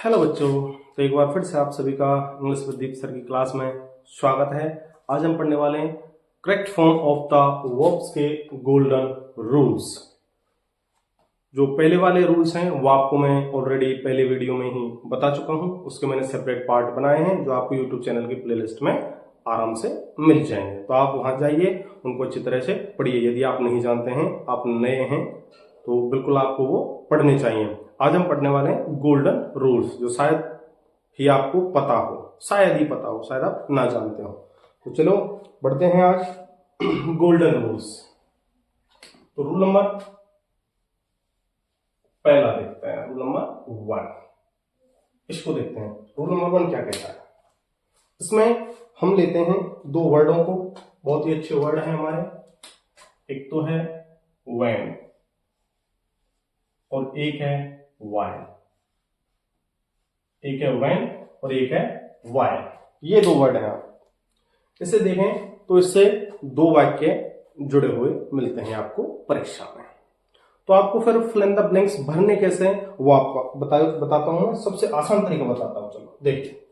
Hello बच्चों, तो एक बार फिर से आप सभी का इंग्लिश विद दीप सर की क्लास में स्वागत है। आज हम पढ़ने वाले हैं correct form of the verbs के गोल्डन रूल्स। जो पहले वाले रूल्स हैं वो आपको मैं ऑलरेडी पहले वीडियो में ही बता चुका हूं। उसके मैंने सेपरेट पार्ट बनाए हैं जो आपको यूट्यूब चैनल की प्लेलिस्ट में आराम से मिल जाएंगे। तो आप वहां जाइए, उनको अच्छी तरह से पढ़िए। यदि आप नहीं जानते हैं, आप नए हैं, तो बिल्कुल आपको वो पढ़ने चाहिए। आज हम पढ़ने वाले हैं गोल्डन रूल्स, जो शायद ही आपको पता हो, शायद ही पता हो, शायद आप ना जानते हो। तो चलो बढ़ते हैं आज गोल्डन रूल्स। तो रूल नंबर पहला देखते हैं, रूल नंबर 1। इसको देखते हैं, रूल नंबर 1 क्या कहता है। इसमें हम लेते हैं दो वर्डों को, बहुत ही अच्छे वर्ड हैं हमारे। एक तो है when और एक है while। एक है when और एक है while, ये दो वर्ड हैं। आप इसे देखें तो इससे दो वाक्य जुड़े हुए मिलते हैं आपको परीक्षा में। तो आपको फिर फिल इन द ब्लैंक्स भरने कैसे हैं वो आपको बताता हूं मैं। सबसे आसान तरीका बताता हूं, चलो देखिए।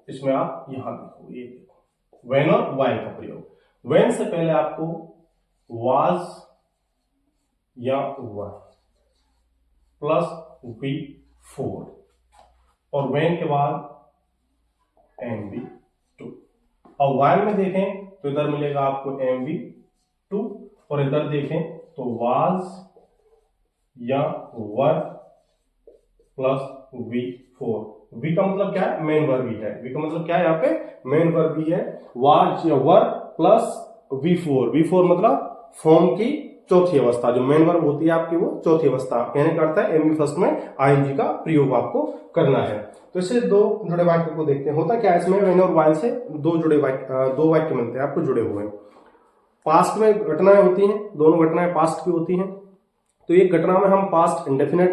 इसमें आप यहां देखो, ये देखो when और while का प्रयोग। when से पहले आपको was या वर प्लस V4 और when के बाद MV2। और while में देखें तो इधर मिलेगा आपको MV2 और इधर देखें तो was या वर प्लस V4। V का मतलब क्या है? मेन वर्ब ही है। V का मतलब क्या है? यहाँ पे मेन वर्ब ही है। was या वर प्लस V4। V4 मतलब फॉर्म की चौथी अवस्था, जो मेन वर्ब होती है आपकी वो चौथी अवस्था कहने का अर्थ है एमवी फर्स्ट में आईएनजी का प्रयोग आपको करना है। तो इससे दो जुड़े वाक्य को देखते हैं। होता क्या है इसमें, व्हेन और व्हाइल से दो वाक्य मिलते हैं आपको जुड़े हुए। पास्ट में घटनाएं होती हैं, दोनों घटनाएं पास्ट की होती हैं। तो एक घटना में हम पास्ट इंडेफिनेट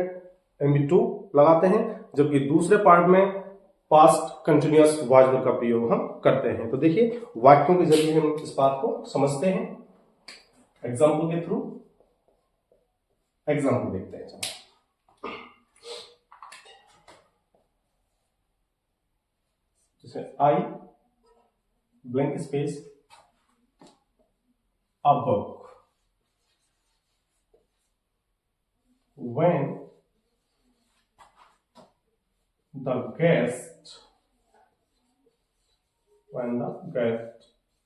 MV2 लगाते हैं, जबकि दूसरे पार्ट में पास्ट कंटिन्यूअस वॉइस वर्ब का प्रयोग हम करते हैं। तो देखिए वाक्यों के जरिए हम इस बात को समझते हैं एग्जाम्पल के थ्रू। एग्जाम्पल देखते हैं। जैसे आई blank space a book, when the guest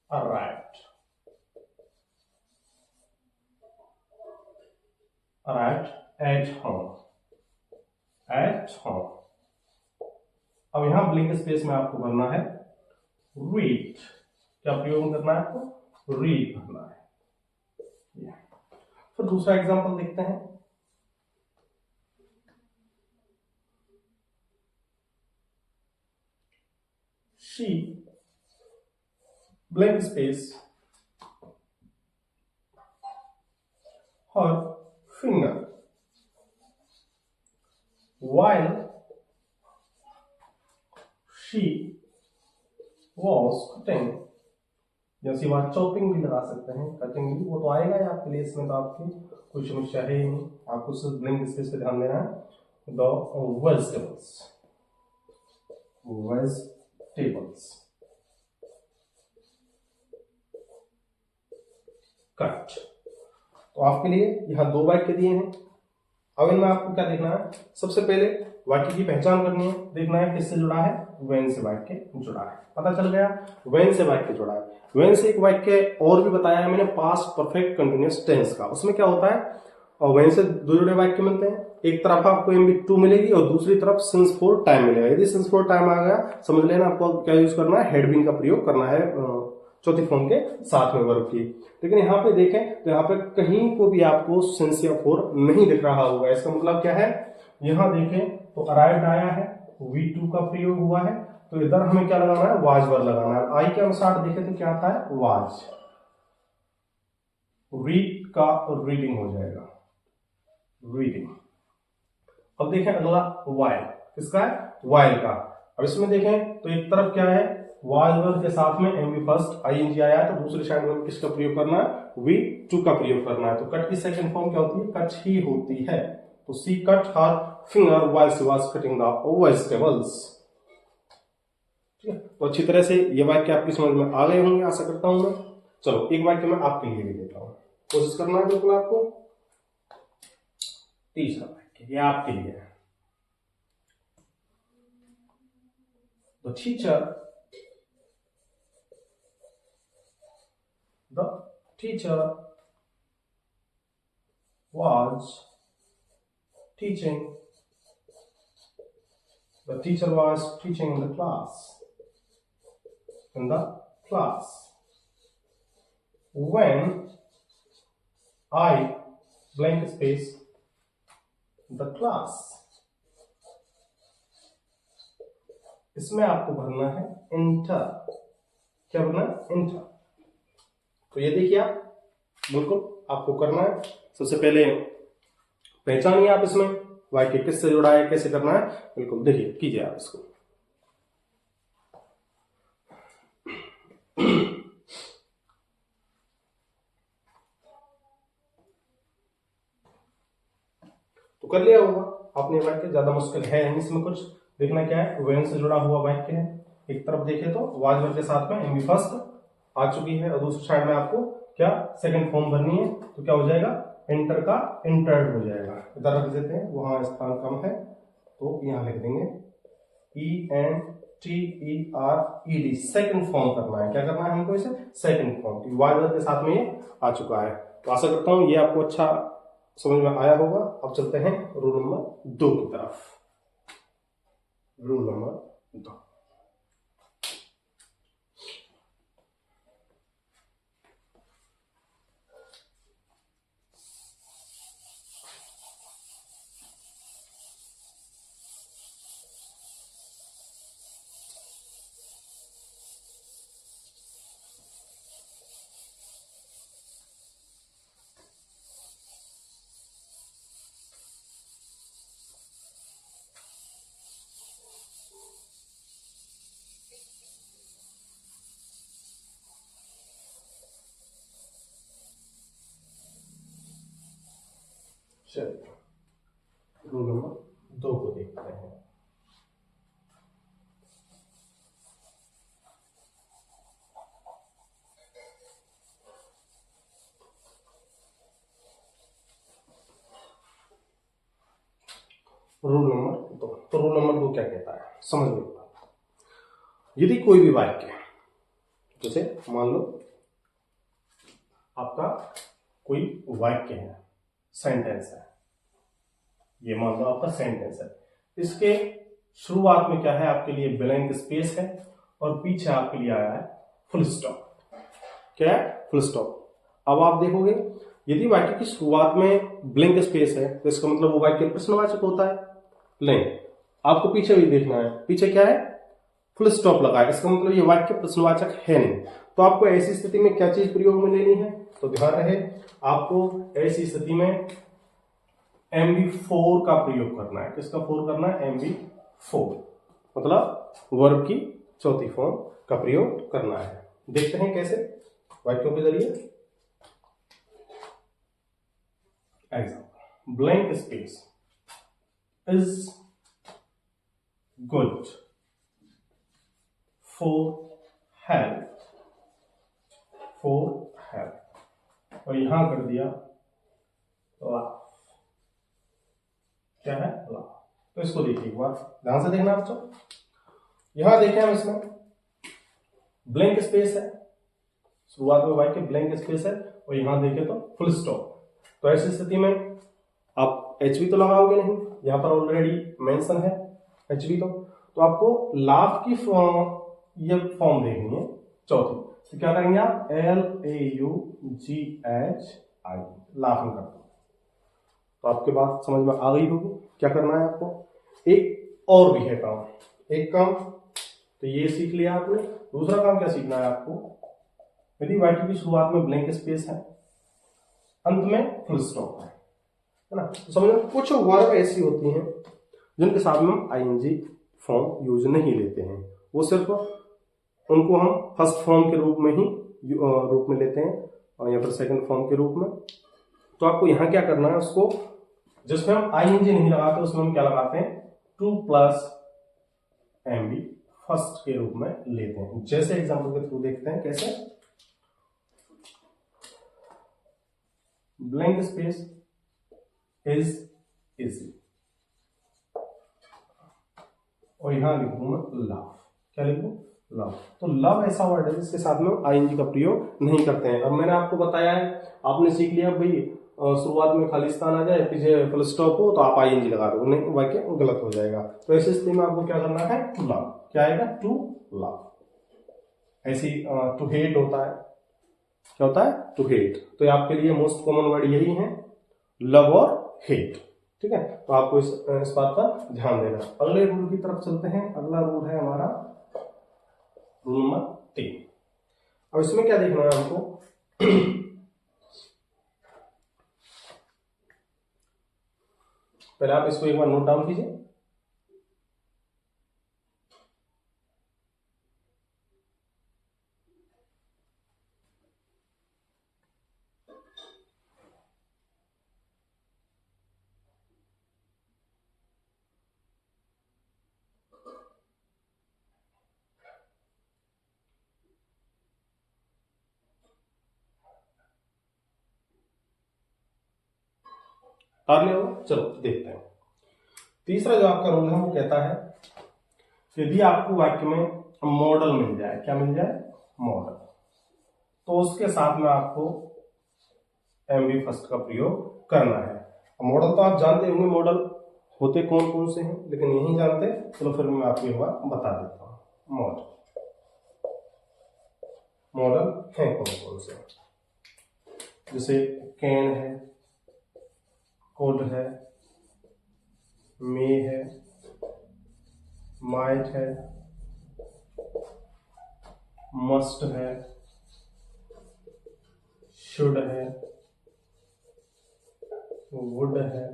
arrived at home। अब यहां ब्लैंक स्पेस में आपको भरना है read। क्या प्रयोग करना है आपको? read भरना है। फिर दूसरा एग्जांपल देखते हैं। she blank space her finger while she was cutting। जैसी बात चॉपिंग भी लगा सकते हैं, कटिंग भी, वो तो आएगा ही आपके लिए। इसमें तो आपकी कोई समस्या है ही नहीं, आपको सिर्फ ब्लैंक स्पेस पे ध्यान देना है। The vegetables cut. तो आपके लिए यहाँ दो वाक्य दिए हैं। अब इनमें आपको क्या देखना है? सबसे पहले वाक्य की पहचान करनी है, देखना है किससे जुड़ा है। when से वाक्य जुड़ा है, पता चल गया when से वाक्य जुड़ा है। when से एक वाक्य और भी बताया है मैंने, पास्ट परफेक्ट कंटिन्यूअस टेंस का। उसमें क्या होता है, और when से दो जुड़े वाक्य मिलते हैं। एक तरफ आपको MV2 मिलेगी और दूसरी तरफ सिंस फॉर टाइम मिलेगा। यदि सिंस फॉर टाइम आ गया, समझ लेना आपको क्या यूज करना है, हैड बीन का प्रयोग करना है चौथी फॉर्म के साथ में वर्ब की। लेकिन यहाँ पे देखें तो यहाँ पे कहीं को भी आपको सिंस या फॉर नहीं दिख रहा होगा। इसका मतलब क्या है, यहाँ देखें तो अराइव्ड आया है, V2 का प्रयोग हुआ है, तो इधर हमें क्या लगाना है, वाज वर्ब लगाना है। आई के अनुसार देखें तो क्या आता है, वाज। रीड का रीडिंग हो जाएगा, रीडिंग। अब देखें अगला वाइल, किसका है, वाइल का। अब इसमें देखें तो एक तरफ क्या है, वाज वर्ब के साथ में एम बी फर्स्ट आईएनजी आया है तो दूसरे साइड में किसका प्रयोग करना है, वी टू का प्रयोग करना है। तो कट की सेकंड फॉर्म क्या होती है, कट ही होती है। तो see cut her finger while she was cutting the vegetables. ठीक है, तो अच्छी तरह से ये वाक्य आपकी समझ में आ गए होंगे, आशा करता हूं मैं। चलो एक वाक्य मैं आपके लिए भी देता हूं, कोशिश करना है बिल्कुल आपको। तीसरा वाक्य ये आपके लिए है। The teacher was teaching. The teacher was teaching in the class. When I blank space the class. इसमें आपको भरना है enter। क्या भरना है, enter। तो ये देखिए आप बिल्कुल आपको करना है। सबसे पहले पहचानिए आप इसमें वाक्य किससे जुड़ा है, कैसे करना है, बिल्कुल देखिए कीजिए आप इसको। तो कर लिया होगा आपने वाक्य, ज्यादा मुश्किल है नहीं इसमें कुछ। देखना क्या है, वेन से जुड़ा हुआ वाक्य है। एक तरफ देखे तो वाज वर्ब के साथ में एम बी फर्स्ट आ चुकी है और दूसरी साइड में आपको क्या सेकंड फॉर्म भरनी है। तो क्या हो जाएगा, एंटर का इंटर्ड हो जाएगा। इधर रख देते हैं, वहां स्थान कम है तो यहां लिख देंगे ENTERED। सेकंड फॉर्म करना है। क्या करना है हमको, इसे सेकंड फॉर्म। वाज वर्ब के साथ में ये आ चुका है। तो आशा करता हूं ये आपको अच्छा समझ में आया होगा। अब चलते हैं रूल नंबर 2 की तरफ। रूल नंबर 2, चलिए रूल नंबर 2 को देखते हैं। Rule number 2। तो रूल नंबर 2 क्या कहता है, समझ लो। यदि कोई भी वाक्य, जैसे मान लो आपका कोई वाक्य है, सेंटेंस है, ये मान लो आपका सेंटेंस है, इसके शुरुआत में क्या है आपके लिए ब्लैंक स्पेस है और पीछे आपके लिए आया है फुल स्टॉप। क्या है, फुल स्टॉप। अब आप देखोगे यदि वाक्य की शुरुआत में ब्लैंक स्पेस है तो इसका मतलब वो वाक्य प्रश्नवाचक होता है। नहीं, आपको पीछे भी देखना है, पीछे क्या है, फुल स्टॉप लगा है, इसका मतलब ये वाक्य प्रश्नवाचक है नहीं। तो आपको ऐसी स्थिति में क्या चीज प्रयोग में लेनी है, तो ध्यान रहे आपको ऐसी स्थिति में MB4 का प्रयोग करना है। किसका 4 करना है, MB4, मतलब वर्ब की चौथी फॉर्म का प्रयोग करना है। देखते हैं कैसे, वाक्यों के जरिए। Example, blank space is good for health, और यहां कर दिया लाफ। क्या है, लाफ। तो इसको देखिए एक बार ध्यान से देखना बच्चों। यहां देखें हम, इसमें ब्लैंक स्पेस है, शुरुआत में वाक्य ब्लैंक स्पेस है और यहां देखें तो फुल स्टॉप। तो ऐसी स्थिति में आप HV तो लगाओगे नहीं, यहां पर ऑलरेडी मेंशन है HV। तो आपको लाफ की ये फॉर्म देखनी है चौथी। तो क्या करेंगे आप, LAUGHI, लाफिंग कर दो। तो आपके बात समझ में आ गई होगी क्या करना है आपको। एक और भी है काम, एक काम तो ये सीख लिया आपने। दूसरा काम क्या सीखना है आपको, यदि वाक्य की शुरुआत में ब्लैंक स्पेस है, अंत में फुल स्टॉप है ना, तो समझो कुछ वर्ब ऐसी होती हैं जिनके साथ में हम ING फॉर्म यूज नहीं लेते हैं, वो सिर्फ उनको हम फर्स्ट फॉर्म के रूप में ही रूप में लेते हैं और या फिर सेकंड फॉर्म के रूप में। तो आपको यहाँ क्या करना है, उसको जिसमें हम आईएनजी नहीं लगाते उसमें हम क्या लगाते हैं, 2 प्लस एमबी फर्स्ट के रूप में लेते हैं। जैसे एग्जांपल के थ्रू देखते हैं कैसे। ब्लैंक स्पेस इज इजी और यहां लिखूं मैं लव। क्या लिखूं, लव। तो लव ऐसा वर्ड है जिसके साथ में आईएनजी का प्रयोग नहीं करते हैं। अब मैंने आपको बताया है, आपने सीख लिया भाई शुरुआत में खालिस्तान आ जाए पीछे फुल स्टॉप हो तो आप आईएनजी लगा दो, नहीं वाक्य गलत हो जाएगा। तो ऐसी स्थिति में आपको क्या करना है, टू लव। क्या आएगा, टू लव। ऐसी टू हेट होता है, क्या होता है, टू हेट। तो आपके लिए मोस्ट कॉमन वर्ड यही है, लव और हेट। ठीक है, तो आपको इस बात पर ध्यान देना। अगले रूल की तरफ चलते हैं। अगला रूल है हमारा रूल नंबर 3। अब इसमें क्या देखना है हमको, पहले आप इसको एक बार नोट डाउन कीजिए। आगे हो, चलो देखते हैं। तीसरा जो आपका रूल है वो कहता है, यदि आपको वाक्य में मॉडल मिल जाए, क्या मिल जाए, मॉडल, तो उसके साथ में आपको एमबी फर्स्ट का प्रयोग करना है। मॉडल तो आप जानते होंगे मॉडल होते कौन कौन से हैं, लेकिन नहीं जानते, चलो फिर मैं आपको एक बार बता देता हूं। मॉडल है कौन कौन से, जैसे कैन है, कोड है, मे है, माइट है, मस्ट है, शुड है, वुड है,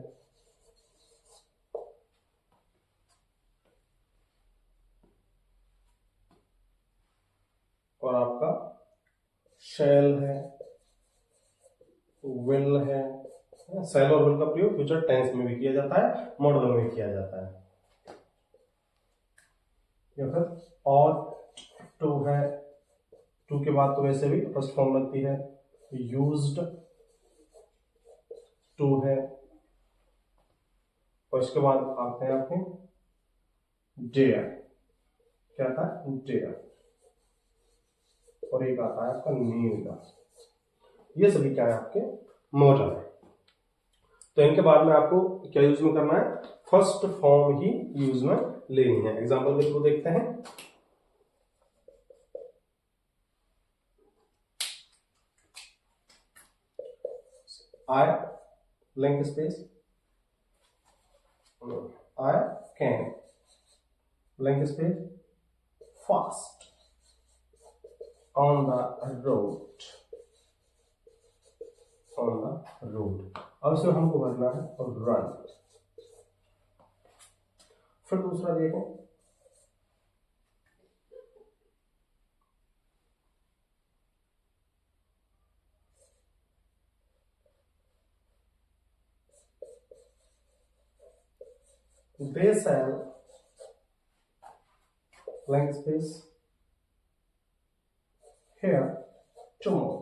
और आपका शैल है, विल है। शैल और विल का प्रयोग फ्यूचर टेंस में भी किया जाता है, मॉडल में भी किया जाता है। या फिर और टू है, टू के बाद तो वैसे भी फर्स्ट फॉर्म लगती है, यूज्ड टू है, और इसके बाद आते हैं आपके डेयर। क्या था, डेयर, और एक आता है आपका नीड। ये सभी क्या है, आपके मॉडल है। तो इनके बाद में आपको क्या यूज में करना है, फर्स्ट फॉर्म ही यूज में लेनी है। एग्जांपल के थ्रू देखते हैं। I blank space, I can blank space fast on the road, on the road। अब इसे हमको भरना है और रन। फिर दूसरा देखें, they shall blank space here tomorrow।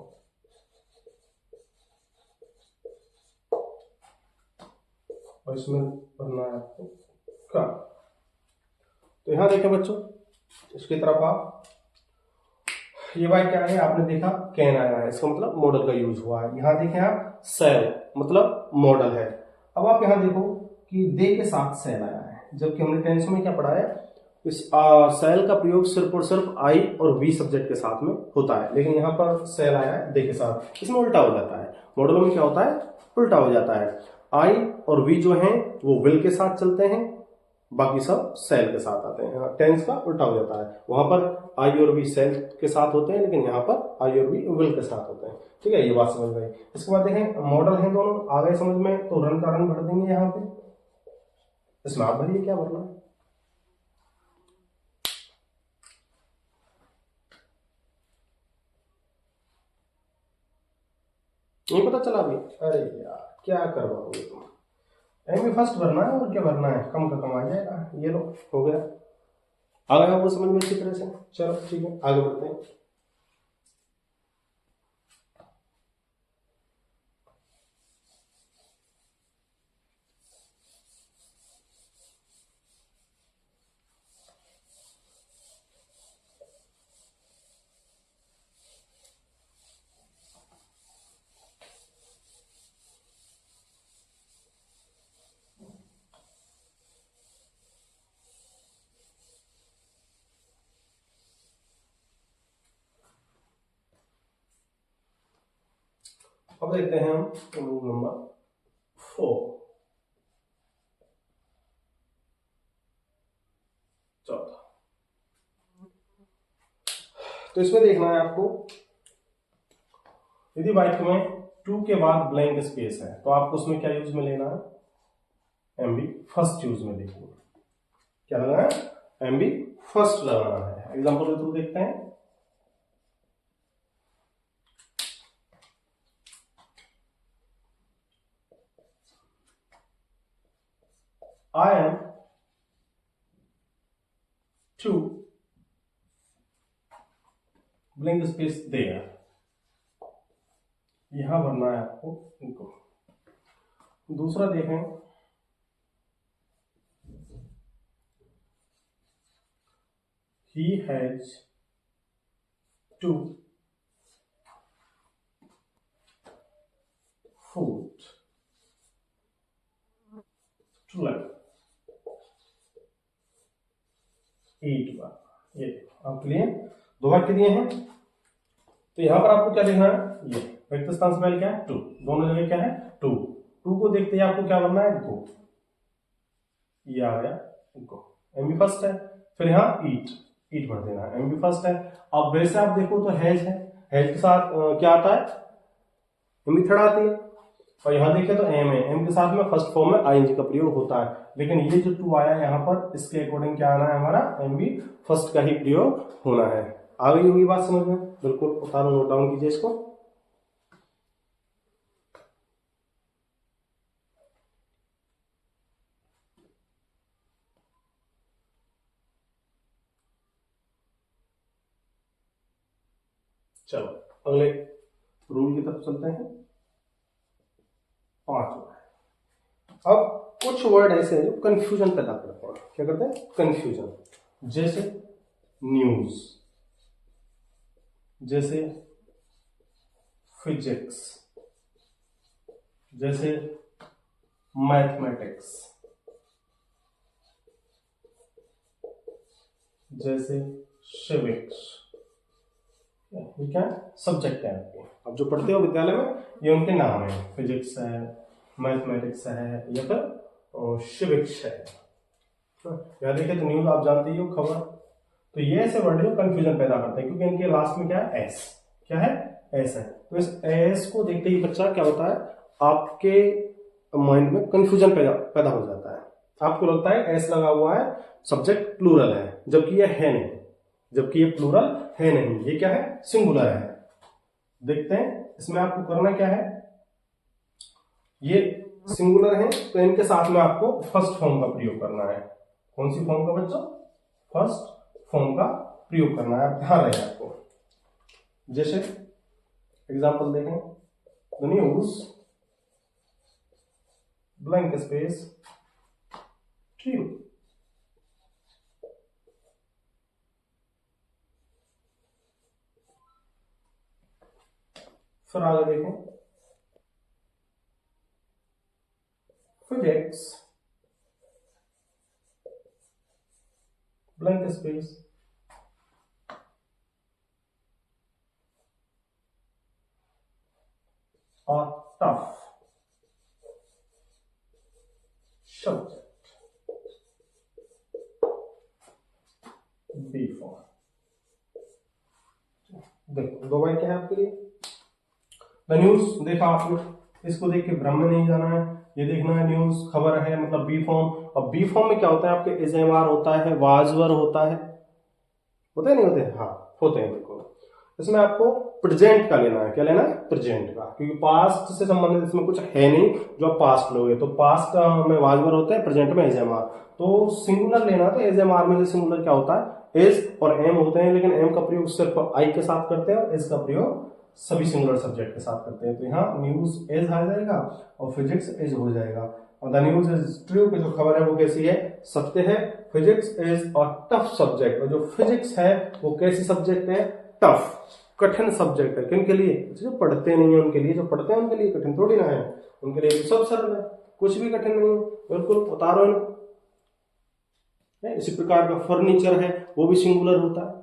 और इसमें भरना है आपको का। तो यहां देखें बच्चों, इसकी तरफ आप, ये बात क्या है, आपने देखा कैन आया है, इसका मतलब मॉडल का यूज हुआ है। यहां देखें आप सेल मतलब मॉडल है। अब आप यहां देखो कि दे के साथ सेल आया है, जबकि हमने टेंस में क्या पढ़ा है, इस सेल का प्रयोग सिर्फ और सिर्फ आई और वी सब्जेक्ट के साथ में होता है, लेकिन यहाँ पर सेल आया है दे के साथ, इसमें उल्टा हो जाता है। मॉडलों में क्या होता है, उल्टा हो जाता है। आई और वी जो हैं वो विल के साथ चलते हैं, बाकी सब सेल के साथ आते हैं। टेंस का उल्टा हो जाता है, वहां पर आई और वी सेल के साथ होते हैं, लेकिन यहाँ पर आई और वी विल के साथ होते हैं। ठीक है, ये बात समझ में आई। इसके बाद देखें, मॉडल है दोनों, आ गए समझ में, तो रन का रन भर देंगे यहाँ पे। इसमें आप भरिए क्या भरना है। नहीं पता चला अभी? अरे यार क्या करवाओगे तुम, एमबी फर्स्ट भरना है और क्या भरना है, कम का कम आ जाएगा। ये लो हो गया, आ गया वो समझ में अच्छी तरह से। चलो ठीक है आगे बढ़ते हैं। अब देखते हैं हम रूल नंबर 4। चौथा, तो इसमें देखना है आपको, यदि वाक्य में टू के बाद ब्लैंक स्पेस है तो आपको उसमें क्या यूज में लेना है, एमबी फर्स्ट यूज में देखना है। क्या लगाना है, एमबी फर्स्ट लगाना है। एग्जांपल के थ्रू देखते हैं। I am to blank space there, यहां भरना है आपको इनको। दूसरा देखें, he has to food to like eat बार। ये आपके लिए दो वाक्य दिए हैं, तो यहां पर आपको क्या देखना है, ये व्यक्ति स्थान से पहले क्या है, टू, दोनों जगह क्या है, टू। टू को देखते ही आपको क्या बनना है, गो, ये आ गया गो, एमबी फर्स्ट है। फिर यहाँ ईट, ईट भर देना है, एमबी फर्स्ट है। अब वैसे आप देखो तो हैज है, हैज के साथ क्या आता है, एमबी थर्ड आती है। और यहाँ देखें तो एम है, एम के साथ में फर्स्ट फॉर्म में आईएनजी का प्रयोग होता है। लेकिन ये जो टू आया यहाँ पर, इसके अकॉर्डिंग क्या आना है हमारा, एमबी फर्स्ट का ही प्रयोग होना है। आ गई होगी बात समझ में? बिल्कुल, उतारो, नोट डाउन कीजिए इसको। चलो अगले रूल की तरफ चलते हैं। 5। अब कुछ वर्ड ऐसे हैं जो कंफ्यूजन पैदा करते हैं। क्या करते हैं, कंफ्यूजन। जैसे न्यूज, जैसे फिजिक्स, जैसे मैथमेटिक्स, जैसे सिविक्स। ये क्या सब्जेक्ट है आपके, अब जो पढ़ते हो विद्यालय में, ये उनके नाम है। फिजिक्स है, मैथमेटिक्स है, या फिर सिविक्स है। याद देखें तो न्यूज आप जानते ही हो, खबर। तो ये ऐसे वर्ड जो कंफ्यूजन पैदा करते हैं, क्योंकि इनके लास्ट में क्या है, एस। क्या है, एस है। तो इस एस को देखते ही बच्चा क्या होता है, आपके माइंड में कंफ्यूजन पैदा हो जाता है। आपको लगता है एस लगा हुआ है, सब्जेक्ट प्लूरल है, जबकि ये है नहीं, जबकि ये प्लूरल है नहीं, ये क्या है, सिंगुलर है। देखते हैं इसमें आपको करना क्या है, ये सिंगुलर है तो इनके साथ में आपको फर्स्ट फॉर्म का प्रयोग करना है। कौन सी फॉर्म का बच्चों, फर्स्ट फॉर्म का प्रयोग करना है, आप ध्यान रहे आपको। जैसे एग्जांपल देखें, the news blank space true. फिर आगे देखें, फिजिक्स ब्लैंक स्पेस और टफ सब्जेक्ट बी फॉर। देखो दो वाक्य है आपके लिए। द न्यूज देखा आपने, इसको देख के भ्रम में नहीं जाना है, ये देखना है न्यूज खबर है, मतलब बी फॉर्म। अब बी फॉर्म में क्या होता है, आपके इजेमार होता है, वाजवर होता है, होते नहीं होते, हाँ होते हैं बिल्कुल। इसमें आपको प्रेजेंट का लेना है। क्या लेना है? प्रेजेंट का, क्योंकि पास्ट से संबंधित इसमें कुछ है नहीं जो आप पास्ट लोगे। तो पास्ट में वाज वर होता है, प्रेजेंट में एज एम आर। तो सिंगुलर लेना, तो एज एम आर में सिंगुलर क्या होता है? एज और एम होते हैं, लेकिन एम का प्रयोग सिर्फ आई के साथ करते हैं और एज का प्रयोग सभी सिंगुलर सब्जेक्ट के साथ करते हैं। तो यहाँ न्यूज एज आ जाएगा और फिजिक्स एज हो जाएगा। और द न्यूज इज ट्रू की जो खबर है वो कैसी है? सत्य है। Physics is a tough subject, और जो फिजिक्स है वो कैसी सब्जेक्ट है? टफ, कठिन सब्जेक्ट है। किन के लिए? जो पढ़ते नहीं है उनके लिए। जो पढ़ते हैं उनके लिए कठिन थोड़ी ना है, उनके लिए सब सरल है, कुछ भी कठिन नहीं है। बिल्कुल उतारो इनको। इसी प्रकार का फर्नीचर है, वो भी सिंगुलर होता है।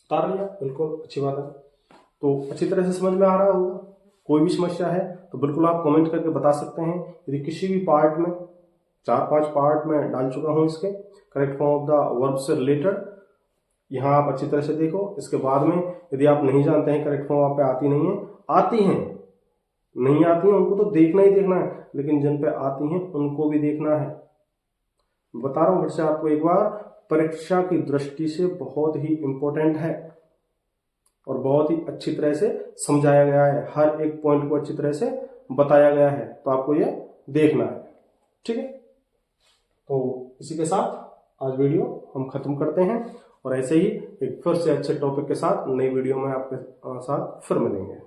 उतार लिया, बिल्कुल अच्छी बात है। तो अच्छी तरह से समझ में आ रहा होगा। कोई भी समस्या है तो बिल्कुल आप कमेंट करके बता सकते हैं। यदि किसी भी पार्ट में, 4-5 पार्ट में डाल चुका हूं इसके, correct form of the verb से रिलेटेड, यहाँ आप अच्छी तरह से देखो। इसके बाद में यदि आप नहीं जानते हैं, करेक्ट फॉर्म आप पे आती नहीं है, आती हैं, नहीं आती हैं उनको तो देखना ही देखना है, लेकिन जिन पे आती हैं उनको भी देखना है। बता रहा हूं फिर से आपको एक बार, परीक्षा की दृष्टि से बहुत ही इंपॉर्टेंट है और बहुत ही अच्छी तरह से समझाया गया है। हर एक पॉइंट को अच्छी तरह से बताया गया है, तो आपको ये देखना है। ठीक है, तो इसी के साथ आज वीडियो हम खत्म करते हैं और ऐसे ही एक फिर से अच्छे टॉपिक के साथ नई वीडियो में आपके साथ फिर मिलेंगे।